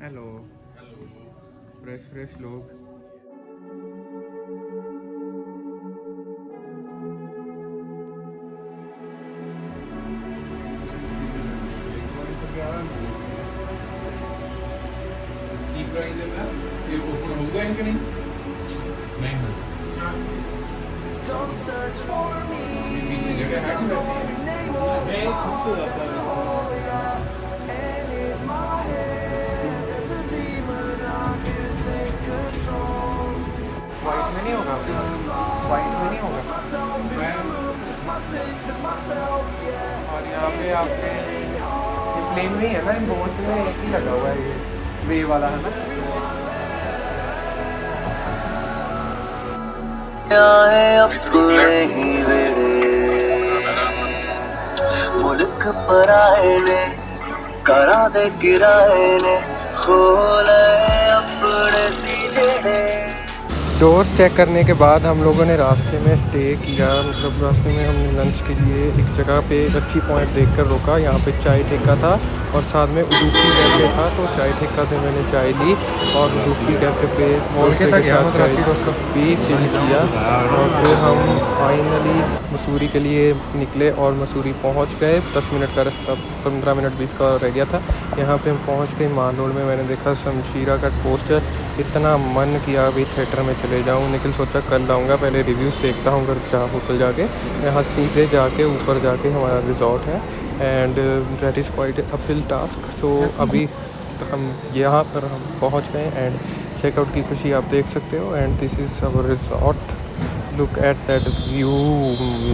Hello. Fresh fresh लोग। ये ऊपर होगा कि नहीं? नहीं होगा। ये पीछे जगह है कि वैसे वाइट में नहीं होगा, वाइट में नहीं होगा। और यहाँ पे आपने ये प्लेन में ही है ना, इम्पोस्ट में एक ही लगा हुआ है, ये वे वाला है ना। अपने ही वेड़े मुल्क पराए ने करा दे किराए ने खोले अपने सी जेड़े। डोर्स चेक करने के बाद हम लोगों ने रास्ते में स्टे किया, मतलब रास्ते में हमने लंच के लिए एक जगह पे एक अच्छी पॉइंट देखकर रोका। यहाँ पे चाय ठेका था और साथ में उडुपी कैफ़े था, तो चाय ठेका से मैंने चाय ली और उडुपी कैफ़े पे दोस्तों के साथ चाय भी चिल किया। और फिर हम फाइनली मसूरी के लिए निकले और मसूरी पहुँच गए। 10 मिनट का रास्ता, 15 मिनट 20 का रह गया था। यहाँ पे हम पहुँच गए। माल रोड में मैंने देखा शमशीरा का पोस्टर, इतना मन किया अभी थिएटर में चले जाऊँ। निखिल सोचा कल लाऊंगा, पहले रिव्यूज़ देखता हूँ घर जा होटल जाके। यहाँ सीधे जाके ऊपर जाके हमारा रिजॉर्ट है and that is quite uphill task. So अभी तो हम यहाँ पर हम पहुँच गए एंड चेकआउट की खुशी आप देख सकते हो। And this is our resort, look at that view,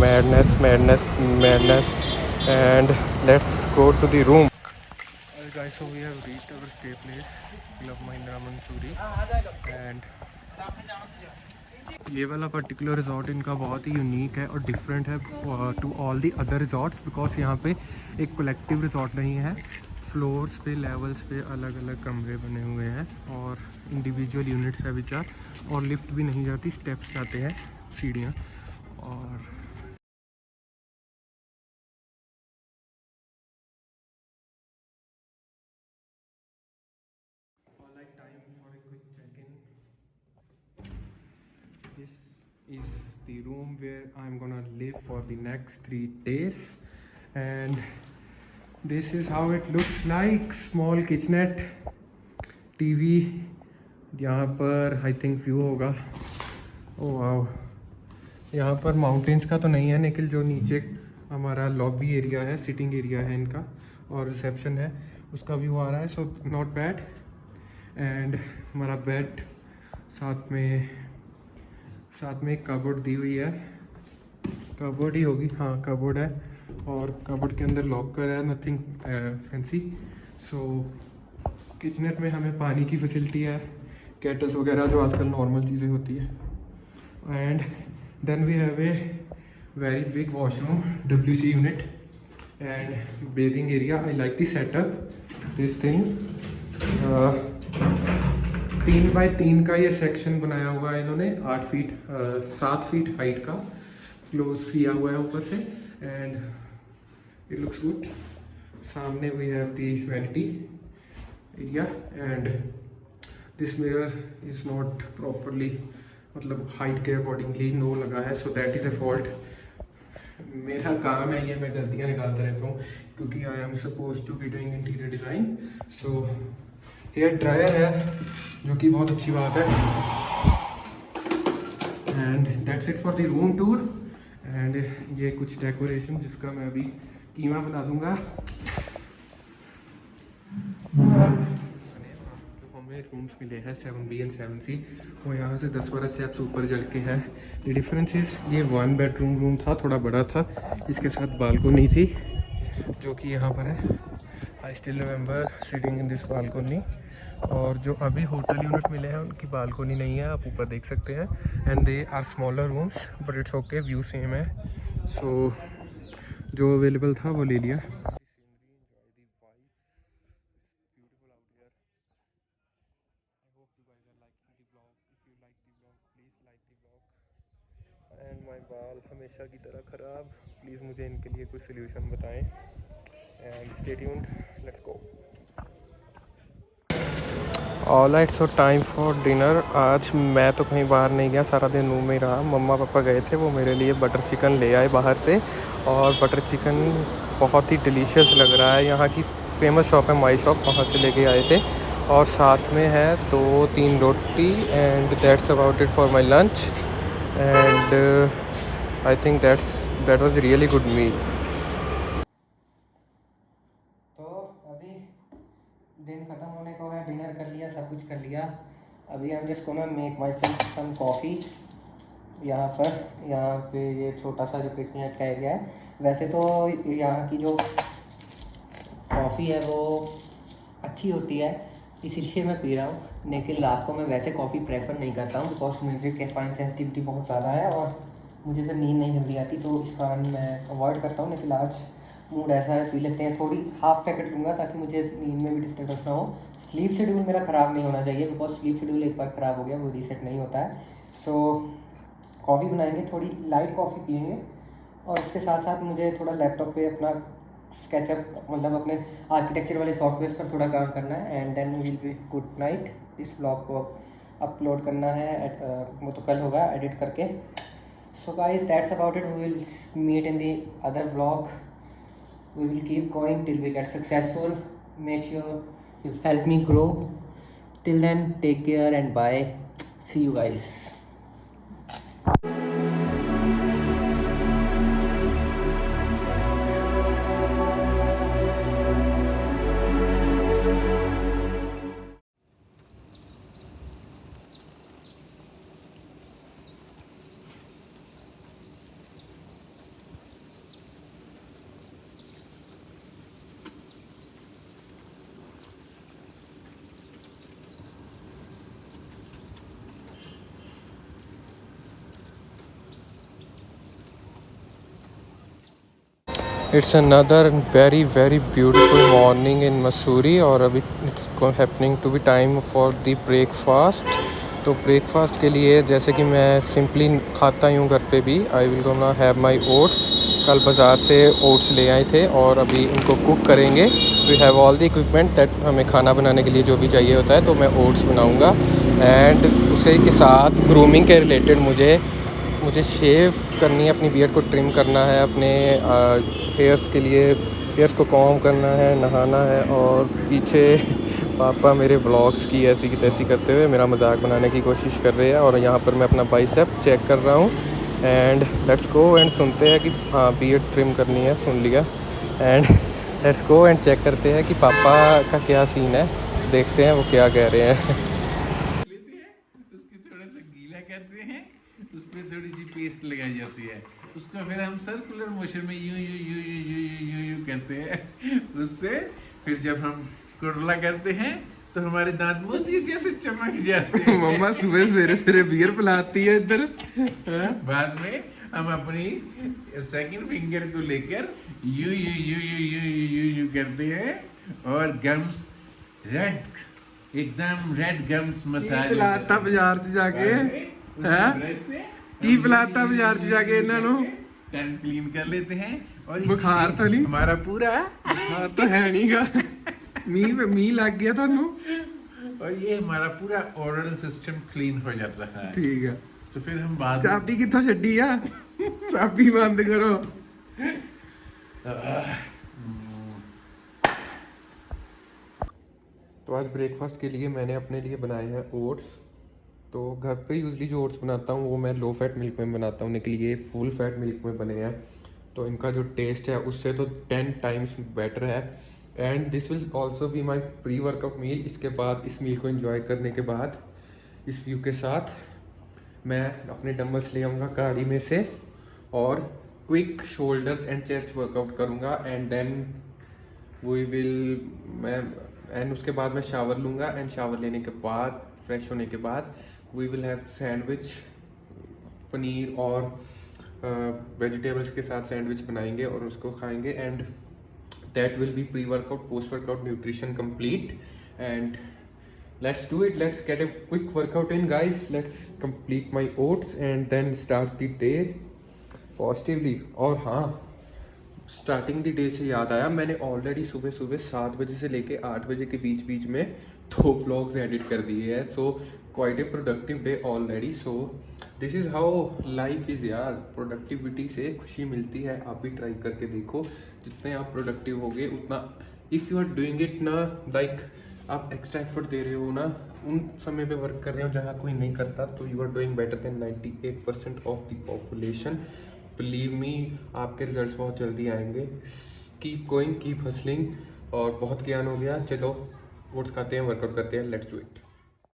madness madness madness. And let's go to the room. Guys, so we have reached our stay place, Club Mahindra Mansoori, and ये वाला particular resort इनका बहुत ही unique है और different है to all the other resorts, because यहाँ पे एक कलेक्टिव रिजॉर्ट नहीं है। फ्लोर्स पे, लेवल्स पे अलग अलग कमरे बने हुए हैं और इंडिविजुअल यूनिट्स है विचार, और लिफ्ट भी नहीं जाती, स्टेप्स जाते हैं, सीढ़ियाँ। और this is the room where I'm gonna live for the next 3 days, and this is how it looks like. Small kitchenette, TV, यहाँ पर आई थिंक व्यू होगा। ओह वाओ, यहाँ पर माउंटेन्स का तो नहीं है, लेकिन जो नीचे हमारा लॉबी एरिया है, सिटिंग एरिया है इनका और रिसेप्शन है, उसका व्यू आ रहा है। So not bad. एंड हमारा बेड, साथ में एक कबोर्ड दी हुई है, कबोर्ड ही होगी, हाँ कबोर्ड है, और कबोर्ड के अंदर लॉकर है, नथिंग फैंसी। सो किचनेट में हमें पानी की फैसिलिटी है, केटल्स वगैरह जो आजकल नॉर्मल चीज़ें होती है। And then we have a very big washroom, WC unit and bathing area. I like this setup, this thing. 3x3 का ये सेक्शन बनाया हुआ है इन्होंने, 7 फीट हाइट का क्लोज किया हुआ है ऊपर से, एंड इट लुक्स गुड। सामने we have the vanity area and this mirror is not properly, मतलब हाइट के अकॉर्डिंगली नो लगा है, so that is a fault. मेरा काम है ये, मैं गलतियाँ निकालता रहता हूँ क्योंकि I am suppose to be doing interior design. So hair dryer है जो कि बहुत अच्छी बात है। And that's it for the room tour. And ये कुछ डेकोरेशन जिसका मैं अभी कीमा बना दूंगा। जो हमें रूम्स मिले हैं 7B एंड 7C, वो यहाँ से 10-12 स्टेप्स ऊपर चढ़ के है। द डिफरेंस इज़ ये 1 बेडरूम रूम था, थोड़ा बड़ा था, इसके साथ बालकोनी थी जो कि यहाँ पर है। I still remember sitting in this balcony. और जो अभी होटल यूनिट मिले हैं उनकी बालकोनी नहीं है, आप ऊपर देख सकते हैं। And they are smaller rooms but it's okay, view same है। सो जो अवेलेबल था वो ले लिया। एंड माई बाल हमेशा की तरह ख़राब, प्लीज़ मुझे इनके लिए कोई सोल्यूशन बताएं। And stay tuned, let's go. All right, so time for dinner. आज मैं तो कहीं बाहर नहीं गया, सारा दिन रूम में ही रहा। मम्मा पापा गए थे, वो मेरे लिए बटर चिकन ले आए बाहर से, और बटर चिकन बहुत ही डिलीशियस लग रहा है। यहाँ की फेमस शॉप है माई शॉप, वहाँ से लेके आए थे। और साथ में है 2-3 रोटी, and that's about it for my lunch. And I think that was really good meal. तो अभी दिन ख़त्म होने को है, डिनर कर लिया, सब कुछ कर लिया। अभी हम just gonna make myself some coffee. यहाँ पे ये छोटा सा जो किचन का एरिया है, वैसे तो यहाँ की जो कॉफ़ी है वो अच्छी होती है, इसीलिए मैं पी रहा हूँ। लेकिन रात को मैं वैसे कॉफ़ी प्रेफर नहीं करता हूँ, बिकॉज मुझे कैफाइन सेंसिटिविटी बहुत ज़्यादा है और मुझे फिर नींद नहीं जल्दी आती, तो इस कारण मैं अवॉइड करता हूँ। लेकिन आज मूड ऐसा है, पी लेते हैं। थोड़ी हाफ पैकेट लूँगा ताकि मुझे नींद में भी डिस्टर्बेंस ना हो। स्लीप शेड्यूल मेरा ख़राब नहीं होना चाहिए, बिकॉज स्लीप शेड्यूल एक बार ख़राब हो गया वो रीसेट नहीं होता है। सो कॉफ़ी बनाएंगे, थोड़ी लाइट कॉफ़ी पियेंगे, और उसके साथ साथ मुझे थोड़ा लैपटॉप पे अपना स्केचअप, मतलब अपने आर्किटेक्चर वाले सॉफ्टवेयर पर थोड़ा काम करना है। And then will be good night. इस ब्लॉग को अपलोड करना है, वो तो कल होगा एडिट करके। So guys, that's about it. We will meet in the other vlog. We will keep going till we get successful. Make sure you help me grow. Till then, take care and bye. See you guys. It's another very very beautiful morning in Mussoorie, और अभी it's happening to be time for the breakfast. तो breakfast के लिए, जैसे कि मैं simply खाता ही हूँ घर पे भी, I will gonna have my oats. कल बाज़ार से ओट्स ले आए थे और अभी इनको कुक करेंगे। We have all the equipment that हमें खाना बनाने के लिए जो भी चाहिए होता है, तो मैं ओट्स बनाऊँगा। एंड उसी के साथ ग्रूमिंग के रिलेटेड मुझे शेव करनी है, अपनी बियर्ड को ट्रिम करना है, अपने हेयर्स के लिए हेयर्स को कॉम्ब करना है, नहाना है। और पीछे पापा मेरे व्लॉग्स की ऐसी की तैसी करते हुए मेरा मजाक बनाने की कोशिश कर रहे हैं, और यहाँ पर मैं अपना बाइसेप चेक कर रहा हूँ। एंड लेट्स गो एंड सुनते हैं कि हाँ बियर्ड ट्रिम करनी है, सुन लिया। And let's go and check करते हैं कि पापा का क्या सीन है, देखते हैं वो क्या कह रहे हैं। उसको थोड़ा सा गीला करते हैं, उस पर थोड़ी सी पेस्ट लगाई जाती है, उसको फिर हम सर्कुलर मोशन में यूं यूं यूं यूं यूं यूं यूं यूं करते हैं। उससे फिर जब हम कुरला करते हैं तो हमारे दांत मोती जैसे चमक जाते हैं। मम्मा सुबह सवेरे बियर पिलाती है इधर। बाद में हम अपनी सेकंड फिंगर को लेकर यूं यूं यूं यूं यूं यूं यूं यूं करते हैं, और गम्स रेड, एकदम रेड गम्स मसाज पिलाता बाजार च जाके की पिलाता बाजार च जाके इन्हां नूं टन क्लीन कर लेते हैं। और बुखार तो नहीं, हमारा पूरा बुखार तो है नहीं गा, मी लग गया थानू, और ये हमारा पूरा ओरल सिस्टम क्लीन हो जाता है। ठीक है, तो फिर हम बाद चाबी कित्थों छड्डी आ, चाबी बंद करो। तो आज ब्रेकफास्ट के लिए मैंने अपने लिए बनाए हैं ओट्स। तो घर पे यूजली जो ओट्स बनाता हूँ वो मैं लो फैट मिल्क में बनाता हूँ, लेकिन ये फुल फैट मिल्क में बने हैं, तो इनका जो टेस्ट है उससे तो 10 टाइम्स बेटर है। And this will also be my pre workout meal. इसके बाद इस मील को एंजॉय करने के बाद इस व्यू के साथ मैं अपने डंबल्स ले आऊँगा गाड़ी में से, और quick shoulders and chest workout करूँगा। एंड देन उसके बाद मैं शावर लूँगा, एंड शावर लेने के बाद फ्रेश होने के बाद we will have sandwich, paneer और वेजिटेबल्स के साथ सैंडविच बनाएंगे और उसको खाएंगे। And that will be pre workout, post workout nutrition complete. And let's do it, let's get a quick workout in guys, let's complete my oats and then start the day positively। और हाँ, starting the day से याद आया, मैंने already सुबह सुबह 7 बजे से लेके 8 बजे के बीच बीच में 2 व्लॉग्स एडिट कर दिए हैं। So quite a productive day already. So this is how life is यार। प्रोडक्टिविटी से खुशी मिलती है, आप भी ट्राई करके देखो। जितने आप प्रोडक्टिव होगे उतना, if you are doing it ना लाइक आप एक्स्ट्रा एफर्ट दे रहे हो ना, उन समय पे वर्क कर रहे हो जहाँ कोई नहीं करता, तो you are doing better than 98% of the population. Believe me, आपके रिजल्ट्स बहुत जल्दी आएंगे। Keep going, keep hustling. और बहुत ज्ञान हो गया, चलो ओट्स खाते हैं, वर्कआउट करते हैं, लेट्स डू इट।